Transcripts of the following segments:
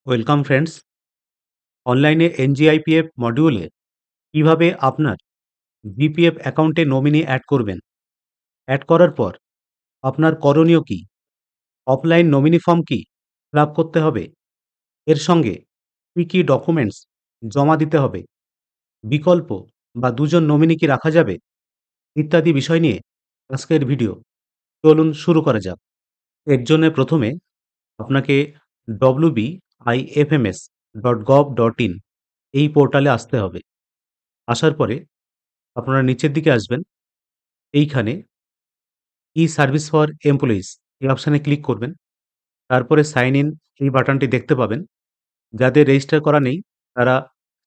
Welcome friends. অনলাইনে NGIPF মডিউলে কিভাবে আপনার জিপিএফ অ্যাকাউন্টে নমিনি অ্যাড করবেন। অ্যাড করার পর আপনার করণীয় কি, অফলাইন নমিনি ফর্ম কি ফিল আপ করতে হবে, এর সঙ্গে কী কী ডকুমেন্টস জমা দিতে হবে, বিকল্প বা দুজন নমিনি কি রাখা যাবে, ইত্যাদি বিষয় নিয়ে আজকের ভিডিও। চলুন শুরু করা যাক। এর জন্য প্রথমে আপনাকে wbifms.gov.in এই পোর্টালে আসতে হবে। আসার পরে আপনারা নিচের দিকে আসবেন। এইখানে ই সার্ভিস ফর এমপ্লয়িজ এই অপশানে ক্লিক করবেন। তারপরে সাইন ইন এই বাটনটি দেখতে পাবেন। যাদের রেজিস্টার করা নেই তারা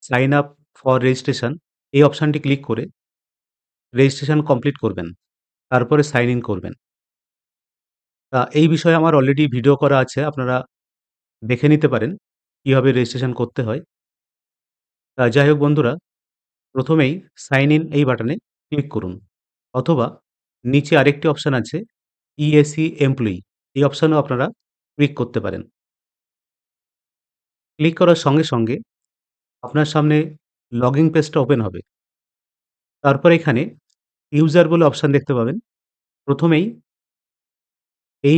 সাইন আপ ফর রেজিস্ট্রেশন এই অপশানটি ক্লিক করে রেজিস্ট্রেশন কমপ্লিট করবেন। তারপরে সাইন ইন করবেন। এই বিষয়ে আমার অলরেডি ভিডিও করা আছে, আপনারা দেখে নিতে পারেন কিভাবে রেজিস্ট্রেশন করতে হয়। যাই হোক বন্ধুরা, প্রথমেই সাইন ইন এই বাটনে ক্লিক করুন, অথবা নিচে আরেকটি অপশান আছে ইএসি এমপ্লয়ি এই অপশানেও আপনারা ক্লিক করতে পারেন। ক্লিক করার সঙ্গে সঙ্গে আপনার সামনে লগইন পেজটা ওপেন হবে। তারপর এখানে ইউজার বলে অপশান দেখতে পাবেন। প্রথমেই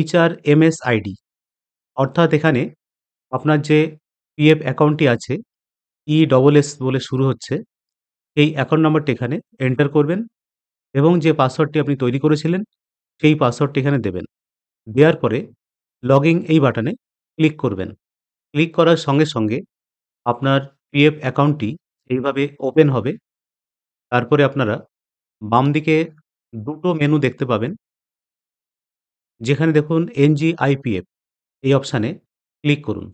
HRMS আইডি, অর্থাৎ এখানে আপনার যে পিএফ অ্যাকাউন্টটি আছে ESS বলে শুরু হচ্ছে, এই অ্যাকাউন্ট নাম্বারটি এখানে এন্টার করবেন এবং যে পাসওয়ার্ডটি আপনি তৈরি করেছিলেন সেই পাসওয়ার্ডটি এখানে দেবেন। দেওয়ার পরে লগইন এই বাটনে ক্লিক করবেন। ক্লিক করার সঙ্গে সঙ্গে আপনার পিএফ অ্যাকাউন্টটি এইভাবে ওপেন হবে। তারপরে আপনারা বাম দিকে দুটো মেনু দেখতে পাবেন, যেখানে দেখুন এনজিআইপিএফ এই অপশানে ক্লিক করুন।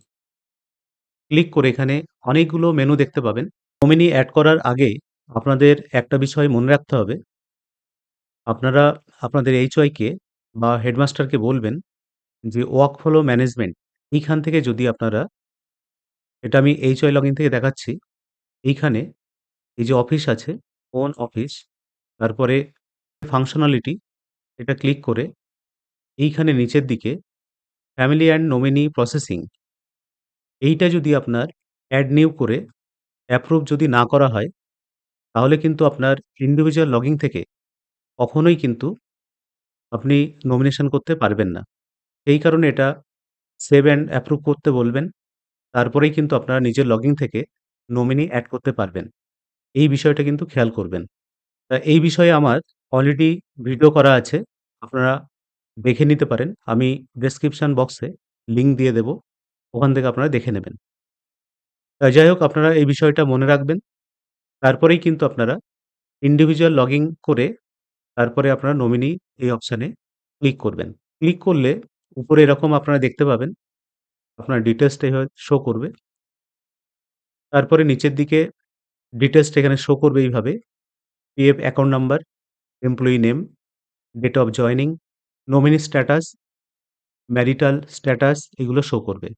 ক্লিক করে এখানে অনেকগুলো মেনু দেখতে পাবেন। নমিনি অ্যাড করার আগে আপনাদের একটা বিষয় মনে রাখতে হবে, আপনারা আপনাদের এইচওয়াইকে বা হেডমাস্টারকে বলবেন যে ওয়ার্ক ফ্লো ম্যানেজমেন্ট এইখান থেকে যদি আপনারা, এটা আমি এইচওয়াই লগইন থেকে দেখাচ্ছি, এইখানে এই যে অফিস আছে, ওন অফিস, তারপরে ফাংশনালিটি এটা ক্লিক করে এইখানে নিচের দিকে ফ্যামিলি অ্যান্ড নমিনি প্রসেসিং এইটা যদি আপনার অ্যাড নিউ করে অ্যাপ্রুভ যদি না করা হয়, তাহলে কিন্তু আপনার ইন্ডিভিজুয়াল লগইন থেকে কখনোই কিন্তু আপনি নমিনেশন করতে পারবেন না। এই কারণে এটা সেভ অ্যান্ড অ্যাপ্রুভ করতে বলবেন। তারপরেই কিন্তু আপনারা নিজের লগইন থেকে নমিনি অ্যাড করতে পারবেন। এই বিষয়টা কিন্তু খেয়াল করবেন। এই বিষয়ে আমার অলরেডি ভিডিও করা আছে, আপনারা দেখে নিতে পারেন। আমি ডেসক্রিপশন বক্সে লিঙ্ক দিয়ে দেব, ওখান থেকে আপনারা দেখে নেবেন। যাই হোক, আপনারা এই বিষয়টা মনে রাখবেন। তারপরেই কিন্তু আপনারা ইন্ডিভিজুয়াল লগইন করে তারপরে আপনারা নমিনি এই অপশানে ক্লিক করবেন। ক্লিক করলে উপরে এরকম আপনারা দেখতে পাবেন, আপনার ডিটেইলসটা এভাবে শো করবে। তারপরে নিচের দিকে ডিটেইলসটা এখানে শো করবে এইভাবে, PF account number, employee name, date of joining, nominee status, marital status এগুলো শো করবে।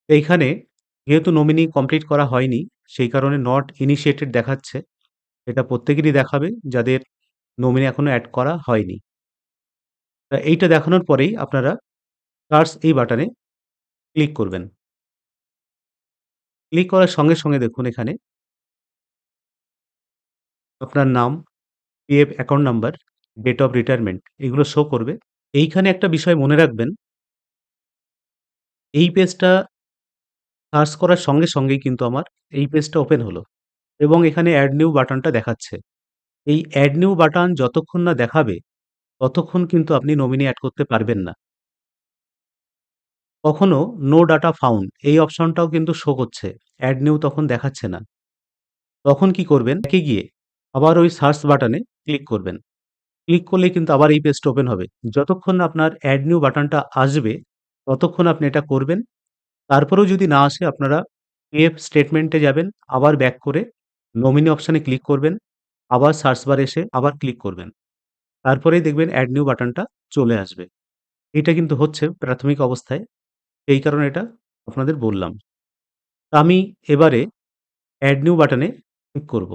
এইখানে যেহেতু নমিনি কমপ্লিট করা হয়নি, সেই কারণে নট ইনিশিয়েটেড দেখাচ্ছে। এটা প্রত্যেকেরই দেখাবে যাদের নমিনি এখনো অ্যাড করা হয়নি। এইটা দেখানোর পরেই আপনারা সার্চ এই বাটনে ক্লিক করবেন। ক্লিক করার সঙ্গে সঙ্গে দেখুন এখানে আপনার নাম, PF account number, date of retirement এগুলো শো করবে। এইখানে একটা বিষয় মনে রাখবেন, এই পেজটা সার্চ করার সঙ্গে সঙ্গেই কিন্তু আমার এই পেজটা ওপেন হলো এবং এখানে অ্যাড নিউ বাটনটা দেখাচ্ছে। এই অ্যাড নিউ বাটন যতক্ষণ না দেখাবে ততক্ষণ কিন্তু আপনি নমিনি অ্যাড করতে পারবেন না। কখনো নো ডাটা ফাউন্ড এই অপশনটাও কিন্তু শো করছে, অ্যাড নিউ তখন দেখাচ্ছে না। তখন কি করবেন, ব্যাকে গিয়ে আবার ওই সার্চ বাটনে ক্লিক করবেন। ক্লিক করলেই কিন্তু আবার এই পেজটা ওপেন হবে। যতক্ষণ না আপনার অ্যাড নিউ বাটনটা আসবে ততক্ষণ আপনি এটা করবেন। তারপরেও যদি না আসে, আপনারা পিএফ স্টেটমেন্টে যাবেন, আবার ব্যাক করে নমিনি অপশনে ক্লিক করবেন, আবার সার্চ বারে এসে আবার ক্লিক করবেন। তারপরেই দেখবেন অ্যাড নিউ বাটনটা চলে আসবে। এটা কিন্তু হচ্ছে প্রাথমিক অবস্থায়, এই কারণে এটা আপনাদের বললাম। আমি এবারে অ্যাড নিউ বাটনে ক্লিক করব।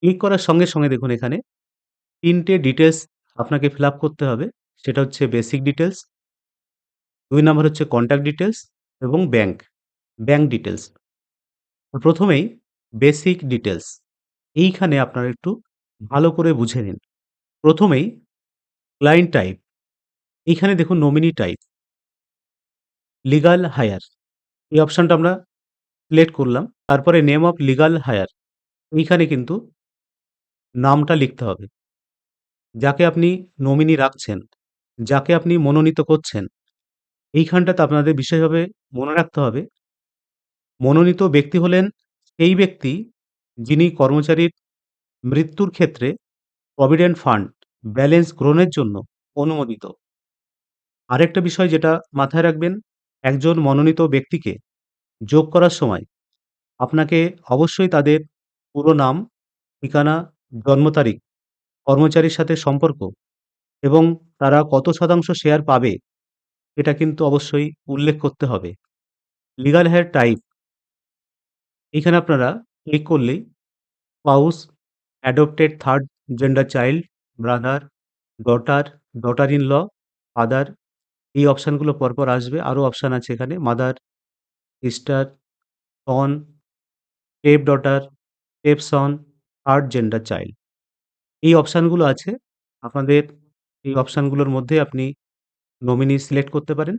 ক্লিক করার সঙ্গে সঙ্গে দেখুন এখানে ৩ টে ডিটেইলস আপনাকে ফিল আপ করতে হবে। সেটা হচ্ছে বেসিক ডিটেইলস, ২ নাম্বার হচ্ছে কনট্যাক্ট ডিটেইলস এবং ব্যাংক ডিটেইলস। প্রথমেই বেসিক ডিটেইলস। এইখানে আপনারা একটু ভালো করে বুঝে নিন। প্রথমেই ক্লায়েন্ট টাইপ, এইখানে দেখুন নমিনি টাইপ, লিগ্যাল হায়ার, এই অপশনটা আমরা সিলেক্ট করলাম। তারপরে নেম অফ লিগ্যাল হায়ার, এইখানে কিন্তু নামটা লিখতে হবে। যাকে আপনি নমিনি রাখছেন, যাকে আপনি মনোনীত করছেন, এইখানটাতে আপনাদের বিশেষভাবে মনে রাখতে হবে, মনোনীত ব্যক্তি হলেন সেই ব্যক্তি যিনি কর্মচারীর মৃত্যুর ক্ষেত্রে প্রভিডেন্ট ফান্ড ব্যালেন্স গ্রহণের জন্য অনুমোদিত। আরেকটা বিষয় যেটা মাথায় রাখবেন, একজন মনোনীত ব্যক্তিকে যোগ করার সময় আপনাকে অবশ্যই তাদের পুরো নাম, ঠিকানা, জন্ম তারিখ, কর্মচারীর সাথে সম্পর্ক এবং তারা কত শতাংশ শেয়ার পাবে এটা কিন্তু অবশ্যই উল্লেখ করতে হবে। লিগ্যাল হেয়ার টাইপ, এখানে আপনারা ক্লিক করলেই spouse, adopted third gender child, brother, daughter, daughter in law, father, এই অপশানগুলো পরপর আসবে। আরও অপশান আছে এখানে mother, sister, son, step daughter, step son, third gender child, এই অপশানগুলো আছে। আপনাদের এই অপশানগুলোর মধ্যে আপনি নমিনি সিলেক্ট করতে পারেন।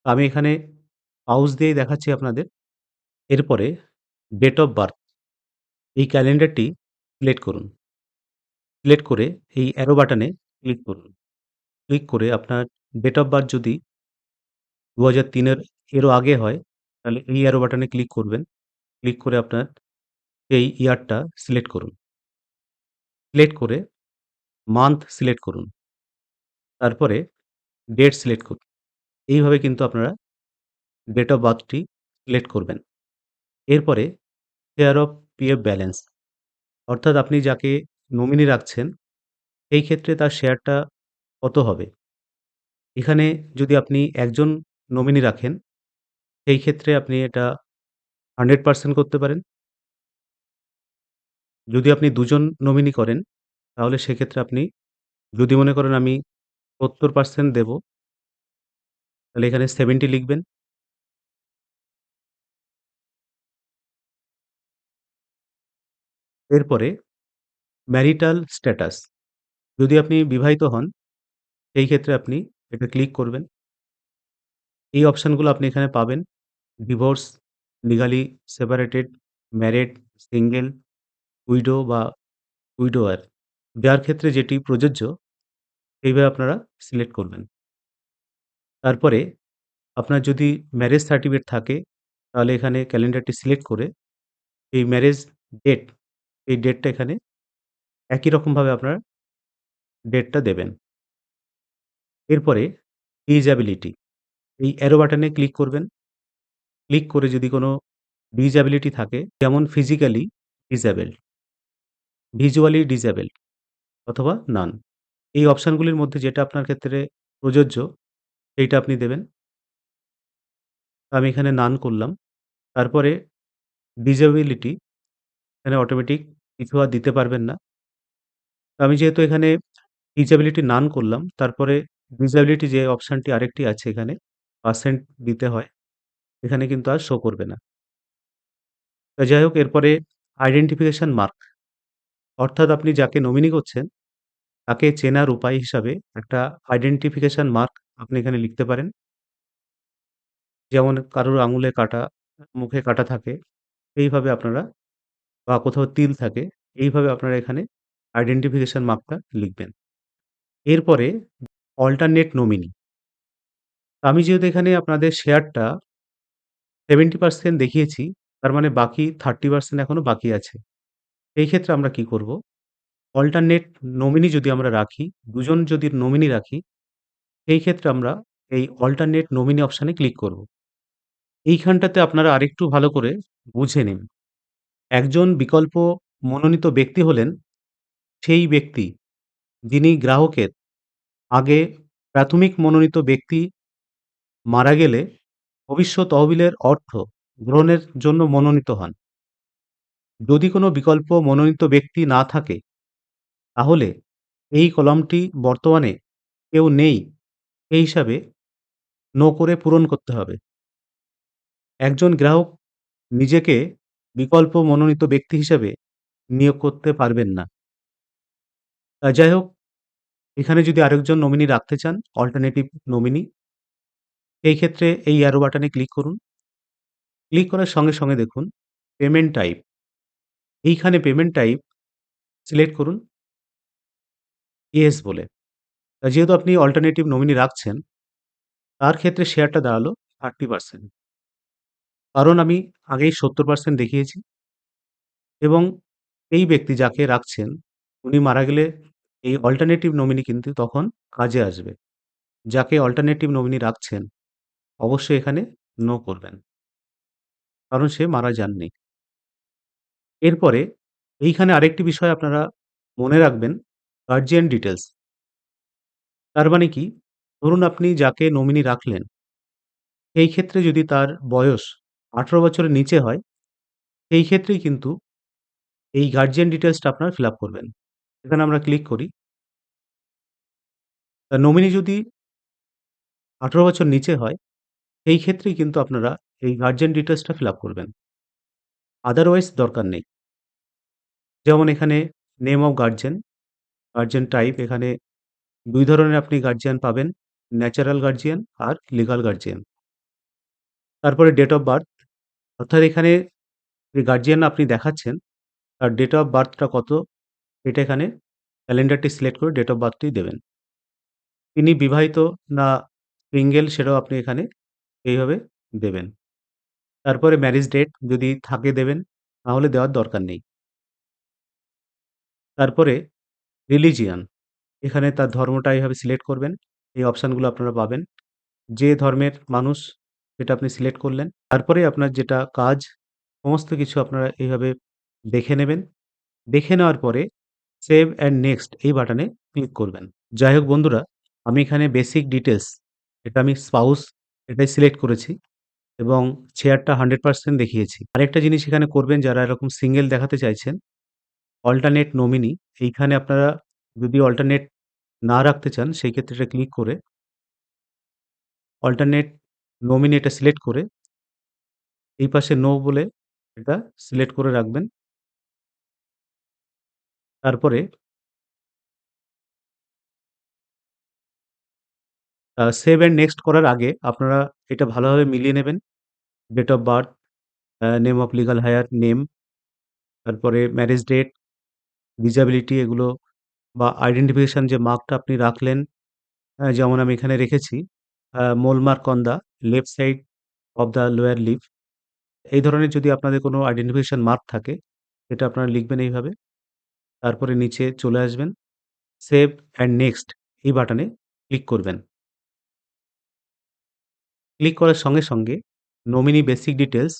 আমি এখানে স্পাউস দিয়েই দেখাচ্ছি আপনাদের। এরপরে ডেট অফ বার্থ, এই ক্যালেন্ডারটি সিলেক্ট করুন। সিলেক্ট করে এই অ্যারো বাটনে ক্লিক করুন। ক্লিক করে আপনার ডেট অফ বার্থ যদি ২০০৩ এরও আগে হয়, তাহলে এই অ্যারো বাটনে ক্লিক করবেন। ক্লিক করে আপনার এই ইয়ারটা সিলেক্ট করুন। সিলেক্ট করে মান্থ সিলেক্ট করুন। তারপরে ডেট সিলেক্ট করুন। এইভাবে কিন্তু আপনারা ডেট অফ বার্থটি সিলেক্ট করবেন। এরপরে শেয়ার অফ পিএফ ব্যালেন্স, অর্থাৎ আপনি যাকে নমিনি রাখছেন, সেই ক্ষেত্রে তার শেয়ারটা কত হবে? এখানে যদি আপনি একজন নমিনি রাখেন, সেই ক্ষেত্রে আপনি এটা 100% করতে পারেন। যদি আপনি ২ জন নমিনি করেন, তাহলে সেক্ষেত্রে আপনি যদি মনে করেন আমি ৭০% দেব, তাহলে এখানে 70 লিখবেন। এরপরে ম্যারিটাল স্ট্যাটাস, যদি আপনি বিবাহিত হন, সেই ক্ষেত্রে আপনি এটা ক্লিক করবেন। এই অপশানগুলো আপনি এখানে পাবেন। Divorce, legally separated, married, single, widow বা উইডোয়ার, যার ক্ষেত্রে যেটি প্রযোজ্য সেইভাবে আপনারা সিলেক্ট করবেন। তারপরে আপনার যদি ম্যারেজ সার্টিফিকেট থাকে, তাহলে এখানে ক্যালেন্ডারটি সিলেক্ট করে এই ম্যারেজ ডেট, এই ডেটটা এখানে একই রকমভাবে আপনারা ডেটটা দেবেন। এরপরে ডিসএবিলিটি, এই অ্যারো বাটনে ক্লিক করবেন। ক্লিক করে যদি কোনো ডিসএবিলিটি থাকে, যেমন ফিজিক্যালি ডিসেবলড, ভিজুয়ালি ডিসেবলড অথবা নান, এই অপশানগুলির মধ্যে যেটা আপনার ক্ষেত্রে প্রযোজ্য সেইটা আপনি দেবেন। আমি এখানে নান করলাম। তারপরে ডিসেবিলিটি, এখানে অটোমেটিক কিছু আর দিতে পারবেন না। তো আমি যেহেতু এখানে ডিসেবিলিটি নান করলাম, তারপরে ডিসেবিলিটি যে অপশানটি আরেকটি আছে এখানে পার্সেন্ট দিতে হয়, এখানে কিন্তু আর শো করবে না। তো যাই হোক, এরপরে আইডেন্টিফিকেশন মার্ক, অর্থাৎ আপনি যাকে নমিনি করছেন তাকে চেনার উপায় হিসাবে একটা আইডেন্টিফিকেশন মার্ক আপনি এখানে লিখতে পারেন। যেমন কারোর আঙুলে কাটা, মুখে কাটা থাকে, এইভাবে আপনারা, বা কোথাও তিল থাকে, এইভাবে আপনারা এখানে আইডেন্টিফিকেশন মার্কটা লিখবেন। এরপরে অল্টারনেট নমিনি, আমি যেহেতু এখানে আপনাদের শেয়ারটা 70% দেখিয়েছি, তার মানে বাকি 30% এখনো বাকি আছে। এই ক্ষেত্রে আমরা কি করব? অল্টারনেট নমিনি যদি আমরা রাখি, ২ জন যদি নমিনি রাখি, সেই ক্ষেত্রে আমরা এই অল্টারনেট নমিনি অপশানে ক্লিক করব। এইখানটাতে আপনারা আরেকটু ভালো করে বুঝে নিন। একজন বিকল্প মনোনীত ব্যক্তি হলেন সেই ব্যক্তি যিনি গ্রাহকের আগে প্রাথমিক মনোনীত ব্যক্তি মারা গেলে ভবিষ্যৎ তহবিলের অর্থ গ্রহণের জন্য মনোনীত হন। যদি কোনো বিকল্প মনোনীত ব্যক্তি না থাকে, তাহলে এই কলামটি বর্তমানে কেউ নেই, এই হিসাবে নো করে পূরণ করতে হবে। একজন গ্রাহক নিজেকে বিকল্প মনোনীত ব্যক্তি হিসেবে নিয়োগ করতে পারবেন না। যাই হোক, এখানে যদি আরেকজন নমিনি রাখতে চান, অল্টারনেটিভ নমিনি, এই ক্ষেত্রে এই অ্যারো বাটনে ক্লিক করুন। ক্লিক করার সঙ্গে, সঙ্গে দেখুন পেমেন্ট টাইপ। এইখানে পেমেন্ট টাইপ সিলেক্ট করুন ইয়েস বলে। যেহেতু আপনি অল্টারনেটিভ নমিনি রাখছেন, তার ক্ষেত্রে শেয়ারটা দাঁড়ালো 30%। কারণ আমি আগেই 70% দেখিয়েছি এবং এই ব্যক্তি যাকে রাখছেন, উনি মারা গেলে এই অল্টারনেটিভ নমিনি কিন্তু তখন কাজে আসবে। যাকে অল্টারনেটিভ নমিনি রাখছেন, অবশ্যই এখানে নো করবেন। কারণ সে মারা যাননি। এরপরে এইখানে আরেকটি বিষয় আপনারা মনে রাখবেন, গার্ডিয়ান ডিটেইলস। তার মানে কি? ধরুন আপনি যাকে নমিনি রাখলেন, এই ক্ষেত্রে যদি তার বয়স 18 বছরের নিচে হয়, সেই ক্ষেত্রেই কিন্তু এই গার্ডিয়ান ডিটেইলসটা আপনারা ফিল আপ করবেন। এখানে আমরা ক্লিক করি। নমিনি যদি 18 বছর নিচে হয়, এই ক্ষেত্রেই কিন্তু আপনারা এই গার্ডিয়ান ডিটেইলসটা ফিল আপ করবেন। আদারওয়াইজ দরকার নেই। যেমন এখানে name of guardian, guardian type, এখানে ২ ধরনের আপনি গার্ডিয়ান পাবেন। ন্যাচারাল গার্ডিয়ান আর লিগ্যাল গার্ডিয়ান। তারপরে ডেট অফ বার্থ, অর্থাৎ এখানে যে গার্ডিয়ান আপনি দেখাচ্ছেন, তার ডেট অফ বার্থটা কত, এটা এখানে ক্যালেন্ডারটি সিলেক্ট করে ডেট অফ বার্থটি দেবেন। তিনি বিবাহিত না সিঙ্গেল, সেটাও আপনি এখানে এইভাবে দেবেন। তারপরে ম্যারেজ ডেট যদি থাকে দেবেন, না হলে দেওয়ার দরকার নেই। তারপরে রিলিজিয়ন, এখানে তার ধর্মটা এভাবে সিলেক্ট করবেন। এই অপশানগুলো আপনারা পাবেন। যে ধর্মের মানুষ সেটা আপনি সিলেক্ট করলেন। তারপরে আপনার যেটা কাজ, সমস্ত কিছু আপনারা এইভাবে দেখে নেবেন। দেখে নেওয়ার পরে সেভ অ্যান্ড নেক্সট এই বাটনে ক্লিক করবেন। যাই হোক বন্ধুরা, আমি এখানে বেসিক ডিটেইলস, এটা আমি স্পাউস এটাই সিলেক্ট করেছি এবং শেয়ারটা 100% দেখিয়েছি। আরেকটা জিনিস এখানে করবেন, যারা এরকম সিঙ্গেল দেখাতে চাইছেন, অল্টারনেট নমিনি, এইখানে আপনারা যদি অল্টারনেট না রাখতে চান, সেই ক্ষেত্রে এটা ক্লিক করে অল্টারনেট নমিনি এটা সিলেক্ট করে এই পাশে নো বলে এটা সিলেক্ট করে রাখবেন। তারপরে সেভ অ্যান্ড নেক্সট করার আগে আপনারা এটা ভালোভাবে মিলিয়ে নেবেন। Date of birth, name of legal heir, name, তারপরে ম্যারেজ ডেট, ডিসেবিলিটি এগুলো বা আইডেন্টিফিকেশন যে মার্কটা আপনি রাখলেন, যেমন আমি এখানে রেখেছি mole mark on the left side of the lower lip. এই ধরনের যদি আপনাদের কোনো আইডেন্টিফিকেশন মার্ক থাকে, সেটা আপনারা লিখবেন এইভাবে। তারপরে নিচে চলে আসবেন। সেভ অ্যান্ড নেক্সট এই বাটনে ক্লিক করবেন। ক্লিক করার সঙ্গে, সঙ্গে nominee basic details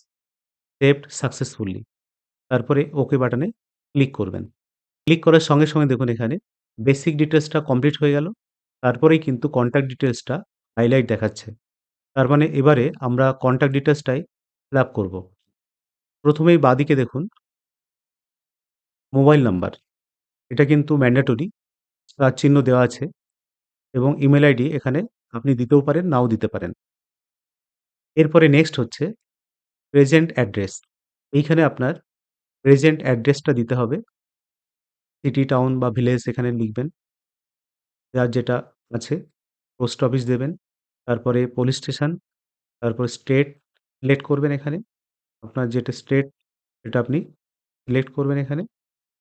saved successfully. তারপরে ওকে বাটনে ক্লিক করবেন। ক্লিক করার সঙ্গে, সঙ্গে দেখুন এখানে বেসিক ডিটেইলসটা কমপ্লিট হয়ে গেল। তারপরেই কিন্তু কনট্যাক্ট ডিটেইলসটা হাইলাইট দেখাচ্ছে। তার মানে এবারে আমরা কনট্যাক্ট ডিটেইলসটাই ফিল আপ করব। প্রথমেই বাঁদিকে দেখুন মোবাইল নাম্বার। এটা কিন্তু ম্যান্ডেটরি, স্টার চিহ্ন দেওয়া আছে এবং ইমেইল আইডি এখানে আপনি দিতেও পারেন, নাও দিতে পারেন। এরপরে নেক্সট হচ্ছে প্রেজেন্ট অ্যাড্রেস। এইখানে আপনার প্রেজেন্ট অ্যাড্রেসটা দিতে হবে। সিটি, টাউন বা ভিলেজ এখানে লিখবেন। যার যেটা আছে। পোস্ট অফিস দেবেন। তারপরে পুলিশ স্টেশন, তারপর স্টেট সিলেক্ট করবেন এখানে। আপনার যেটা স্টেট সেটা আপনি সিলেক্ট করবেন এখানে।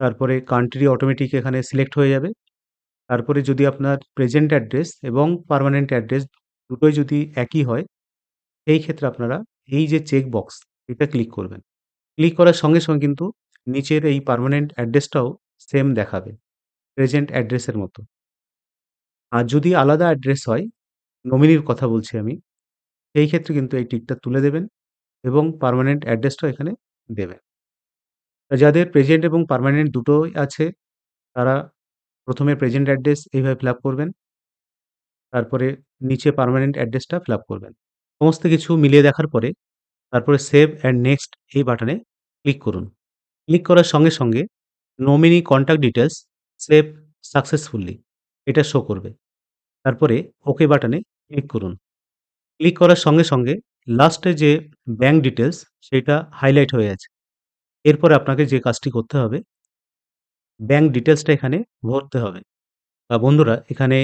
তারপরে কান্ট্রি অটোমেটিক এখানে সিলেক্ট হয়ে যাবে। তারপরে যদি আপনার প্রেজেন্ট অ্যাড্রেস এবং পার্মানেন্ট অ্যাড্রেস দুটোই যদি একই হয়, সেই ক্ষেত্রে আপনারা এই যে চেক বক্স এটা ক্লিক করবেন। ক্লিক করার সঙ্গে, সঙ্গে কিন্তু নিচের এই পার্মানেন্ট অ্যাড্রেসটাও সেম দেখাবে, প্রেজেন্ট অ্যাড্রেসের মতো। আর যদি আলাদা অ্যাড্রেস হয়, নমিনির কথা বলছি আমি, সেই ক্ষেত্রে কিন্তু এই টিকটা তুলে দেবেন এবং পার্মানেন্ট অ্যাড্রেসটাও এখানে দেবেন। যাদের প্রেজেন্ট এবং পার্মানেন্ট দুটোই আছে, তারা ১ম এ প্রেজেন্ট অ্যাড্রেস এইভাবে ফিল আপ করবেন। তারপরে নিচে পার্মানেন্ট অ্যাড্রেসটা ফিল আপ করবেন। সমস্ত কিছু মিলিয়ে দেখার পরে তারপরে সেভ অ্যান্ড নেক্সট এই বাটনে ক্লিক করুন। ক্লিক করার সঙ্গে, সঙ্গে nominee contact details save successfully এটা শো করবে। তারপরে ওকে বাটনে ক্লিক করুন। ক্লিক করার সঙ্গে, সঙ্গে লাস্টে যে ব্যাংক ডিটেইলস সেটা হাইলাইট হয়ে আছে। এরপরে আপনাকে যে কাজটি করতে হবে, ব্যাংক ডিটেইলসটা এখানে ভরতে হবে। বন্ধুরা এখানে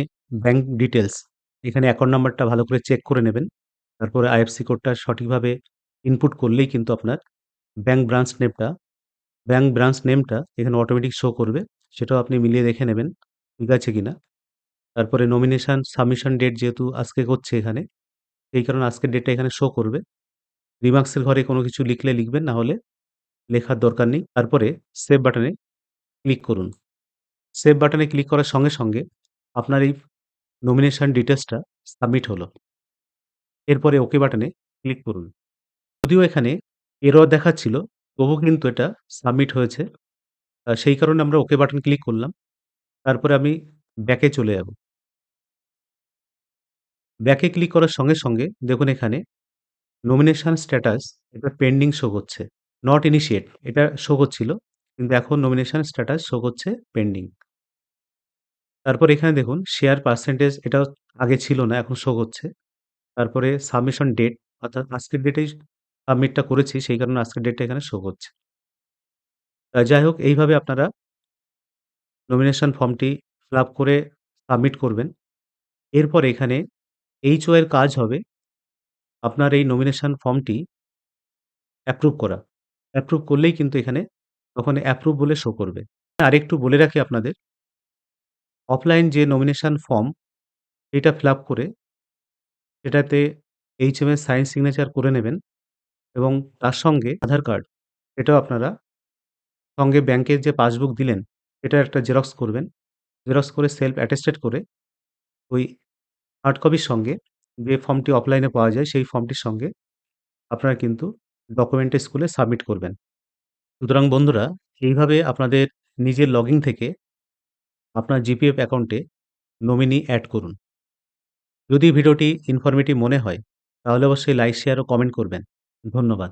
ব্যাংক ডিটেইলস, এখানে অ্যাকাউন্ট নাম্বারটা ভালো করে চেক করে নেবেন। তারপরে আইএফসি কোডটা সঠিকভাবে ইনপুট করলেই কিন্তু আপনার ব্যাংক ব্রাঞ্চ নেমটা ব্যাংক ব্রাঞ্চ নেমটা এখানে অটোমেটিক শো করবে। সেটাও আপনি মিলিয়ে দেখে নেবেন ঠিক আছে কিনা। তারপরে নমিনেশন সাবমিশন ডেট যেহেতু আজকে হচ্ছে এখানে, সেই কারণে আজকের ডেটটা এখানে শো করবে। রিমার্কসের ঘরে কোনো কিছু লিখলে লিখবেন, না হলে লেখার দরকার নেই। তারপরে সেভ বাটনে ক্লিক করুন। সেভ বাটনে ক্লিক করার সঙ্গে, সঙ্গে আপনার এই নমিনেশন ডিটেইলসটা সাবমিট হলো। এরপরে ওকে বাটনে ক্লিক করুন। যদিও এখানে এরর দেখাচ্ছিল, তবুও কিন্তু এটা সাবমিট হয়েছে। সেই কারণে আমরা ওকে বাটন ক্লিক করলাম। তারপরে আমি ব্যাকে চলে যাব। ব্যাকে ক্লিক করার সঙ্গে, সঙ্গে দেখুন এখানে নমিনেশন স্ট্যাটাস এটা পেন্ডিং শো করছে। নট ইনিশিয়েট এটা শো করছিল। কিন্তু এখন নমিনেশন স্ট্যাটাস শো করছে পেন্ডিং। তারপর এখানে দেখুন শেয়ার পার্সেন্টেজ এটাও আগে ছিল না, এখন শো করছে। তারপরে সাবমিশন ডেট, অর্থাৎ আজকের ডেটেই সাবমিটটা করেছি, সেই কারণে আজকের ডেটটা এখানে শো করছে। যাই হোক এইভাবে আপনারা নমিনেশন ফর্মটি ফিল আপ করে সাবমিট করবেন। এরপর এখানে এইচও এর কাজ হবে আপনার এই নমিনেশন ফর্মটি অ্যাপ্রুভ করা। অ্যাপ্রুভ করলেই কিন্তু এখানে তখন অ্যাপ্রুভ বলে শো করবে। আরেকটু বলে রাখি আপনাদের, অফলাইন যে নমিনেশন ফর্ম এটা ফিল আপ করে সেটাতে এইচএম এর সাইন সিগনেচার করে নেবেন এবং তার সঙ্গে আধার কার্ড এটাও আপনারা সঙ্গে ব্যাংকের যে পাসবুক দিলেন এটার একটা জেরক্স করবেন। জেরক্স করে সেলফ অ্যাটেস্টেড করে ওই হার্ড কপির সঙ্গে যে ফর্মটি অফলাইনে পাওয়া যায় সেই ফর্মটির সঙ্গে আপনারা কিন্তু ডকুমেন্টে স্কুলে সাবমিট করবেন। সুতরাং বন্ধুরা এইভাবে আপনাদের নিজের লগইন থেকে আপনার জিপিএফ অ্যাকাউন্টে নমিনি অ্যাড করুন। যদি ভিডিওটি ইনফরমেটিভ মনে হয় তাহলে অবশ্যই লাইক, শেয়ার ও কমেন্ট করবেন। ধন্যবাদ।